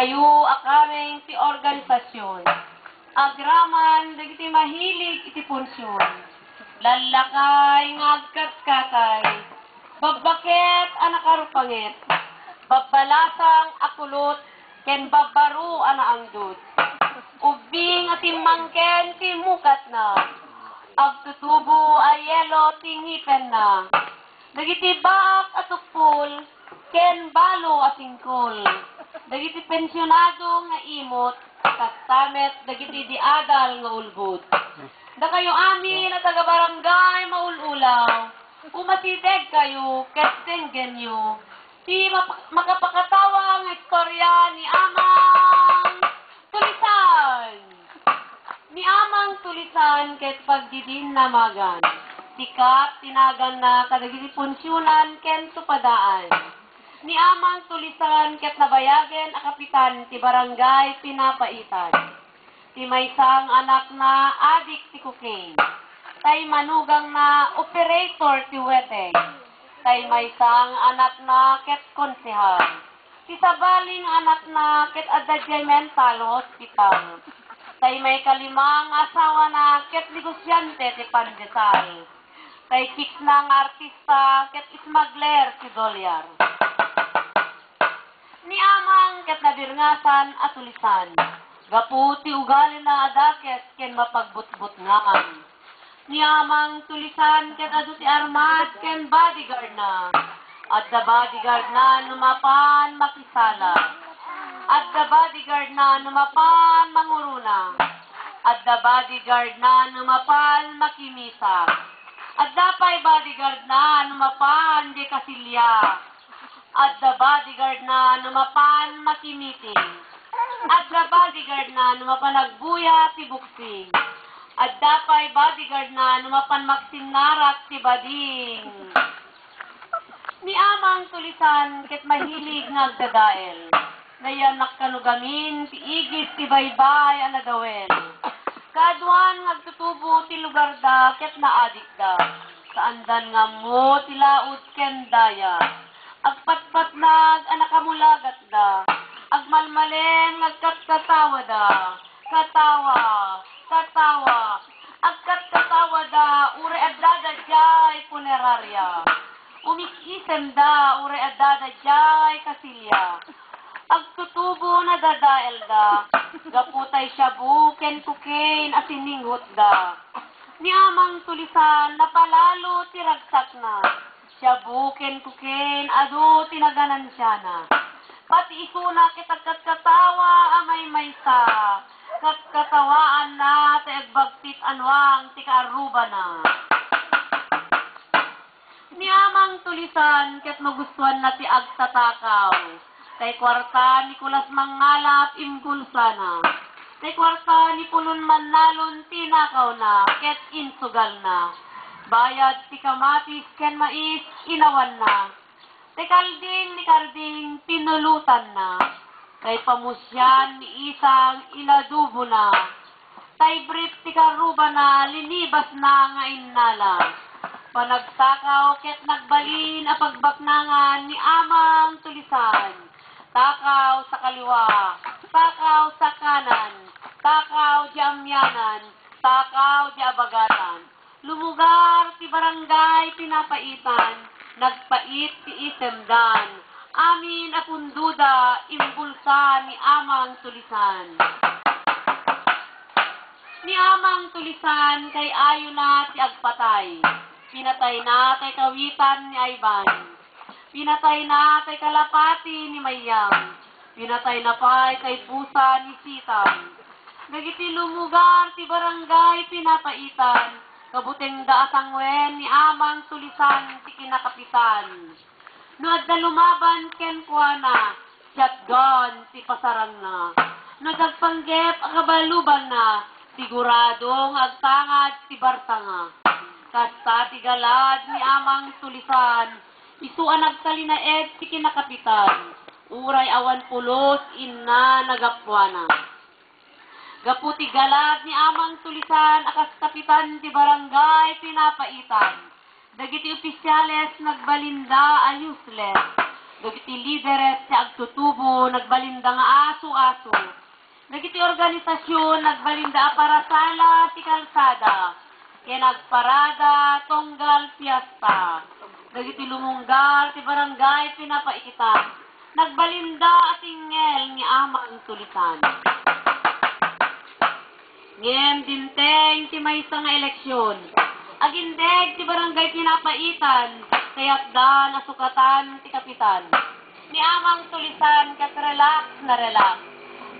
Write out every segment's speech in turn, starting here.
kayo akaming ti organisasyon. Agraman, dagiti mahilig iti punsyon. Lalakay, ngagkat-katay. Babbaket, anakarupangit. Babbalasang akulot, ken babbaru anaangdod. Ubing at imangken timukat na. Agtutubo ayelo tingipen na. Dagiti baak at ukpol, ken balo at singkol. Dagiti pensyonado nga imot, kastamet dagiti diadal nga ulbod. Da kayo amin at taga-barangay maululaw, umatideg kayo, ketenggen nyo, di makapakatawa ng istorya ni Amang Tulisan. Ni Amang Tulisan ket pagdidin namagan, sikat tinagan na kadagiti punsyonan ken supadaan. Ni Amang Tulisan ket nabayagen a kapitan ti barangay pinapaitan. Ti maysang anak na adik ti cocaine. Tay manugang na operator ti weteng. Tay maysang anak na ket konsehal. Ti sabaling anak na ket adadjay mental hospital. Tay may kalimang asawa na ket negosyante ti pandesal. Tay chicks na nga artista ket smuggler ti dolyar. Ni Amang ket nabirngasan at tulisan. Gapu ti ugali na adakes ken mapagbutbut ngaan. Ni Amang Tulisan ket adu ti armad ken bodyguard na. At the bodyguard na numapan makisala. At the bodyguard na numapan manguruna. At the bodyguard na numapan makimisa. At dapay bodyguard na numapan di kasilya. At the bodyguard na numapan makimiting. At the bodyguard na numapan nagbuya ti buksing. At dapay bodyguard na numapan maksinarak ti bading. Ni Amang Tulisan ket mahilig ngagdadael. Nayanak kanugamin ti igis ti baybay anadawel. Kaduan ngagtutubo ti lugar da ket naadik da. Saandan nga mo ti laud ken daya. Agpatpat nag anakamulagat da. Agmalmalen ngagkat-katawa da. Katawa. Agkat-katawa da. Ure adada jay punerarya. Umikisem da. Ure adada jay kasilya. Agtutubo na dadael da. Gaputay syabu ken cocaine asininghot da. Ni Amang Tulisan napalalo ti ragsak na. Syabu ken cocaine adu tinaganan siya na. Pati isuna kitagkat-katawa amay maysa. Katkatawaan na ti agbagtit anwang ti kaaruba na. Ni Amang Tulisan ket magustuhan na ti agtatakaw. Tay kwarta ni Kulas mangalap impulsa na. Tay kwarta ni Pulon manlalon tinakaw na. Ket insugal na. Bayad ti kamatis ken mais inawan na. Tay kalding ni karding pinulutan na. Tay pamusyan ni isang inadubo na. Tay brief ti karuba na linibas na nga innala. Panagsakaw ket nagbalin a pagbaknangan ni Amang Tulisan. Takaw sa kaliwa, takaw sa kanan, takaw di amyanan, takaw di abagatan. Lumugar ti barangay pinapaitan, nagpait ti isemdan. Amin apunduda, impulsa ni Amang Tulisan. Ni Amang Tulisan kay ayo na ti agpatay. Pinatay na kay kawitan ni Ayban. Pinatay na kay kalapati ni Mayang. Pinatay na pa kay pusa ni Sitang. Nagiti lumugar ti barangay pinapaitan. Kabuteng daasangwen ni Amang Tulisan ti kinakapitan. No adda lumaban ken kuana, shotgun ti pasarang na. Nagagpanggep akabaluban na, siguradong agtangad ti bartanga. Kasta ti galad ni Amang Tulisan. Isuan nagsalinaed ti kinakapitan. Uray awan pulos inna nagapwana. Gaputi galad ni Amang Tulisan akas kapitan ti barangay pinapaitan. Dagiti opisyales nagbalinda a useless. Dagiti lideres ti agtutubo, nagbalinda nga aso-aso. Dagiti organisasyon, nagbalinda para sala ti kalsada. Kaya nagparada, tonggal, fiesta. Dagiti lumunggal, ti barangay, pinapaikitan. Nagbalinda at ingel ni amang tulisan. Ngem dinteng ti maysa nga eleksyon. Agindeg ti barangay pinapaitan, kaya't da nasukatan ti kapitan. Ni amang tulisan kat relax na relax.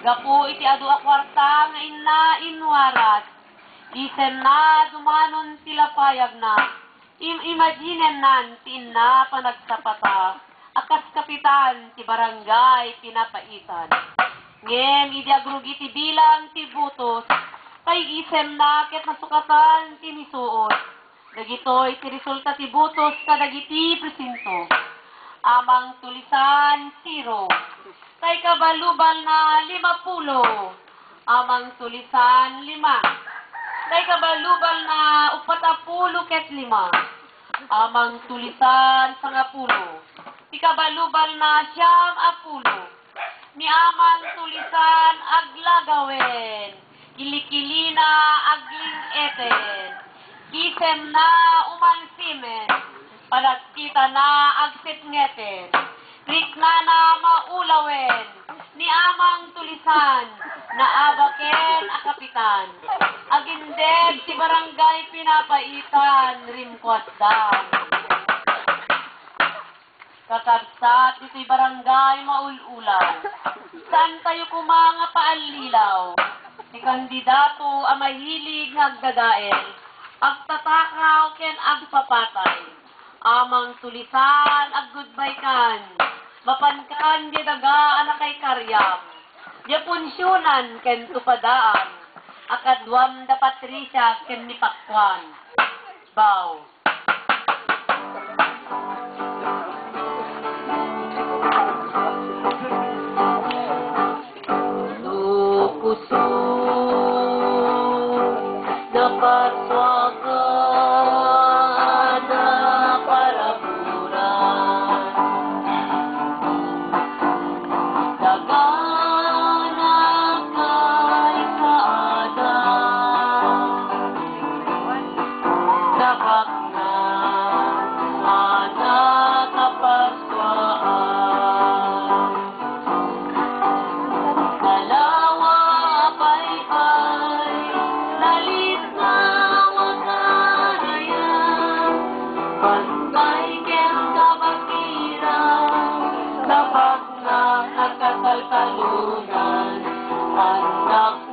Gapo iti adu a kwarta nga inwaras. Isen na dumanon sila payag na. Imaginen nan ti inna panagsapata. Akas kapitan ti barangay pinapaitan. Ngem idi agrugi ti bilang ti butos. Kay isem na ket nasukatan ti misuot. Dagitoy ti resulta ti butos kadagiti presinto. Amang tulisan 0. Kay kabalubal na 50. Amang tulisan 5. Kay kabalubal na 40 ket 5. Amang tulisan 10. Ti kabalubal na 70. Ni amang tulisan aglagawen. Kilikilina agling eten. Kisem na umansimen. Palagkita na agsitngeten. Rikna na maulawen. Ni amang tulisan na abaken a kapitan. Agindeg ti barangay pinapaitan rimkwasdan. Kakabsat iti barangay maululaw. Saan tayo kumanga paalilaw? Ti kandidato a mahilig nagdadael. Agtatakaw ken agpapatay. Amang tulisan aggoodbye kan. Mapankan di daga anak kay karyam. Di punsyonan ken tupadaan. Akadwam da Patricia ken ni Pakwan. Bow. Lukuso dapat swagana palaburan. Dagana kay saada. Dagak na ana kapaswaan. Dalawa pay-pay, lalit na wakanayan. Pantay ken kabakirang, dapat na nakataltalunan. Anak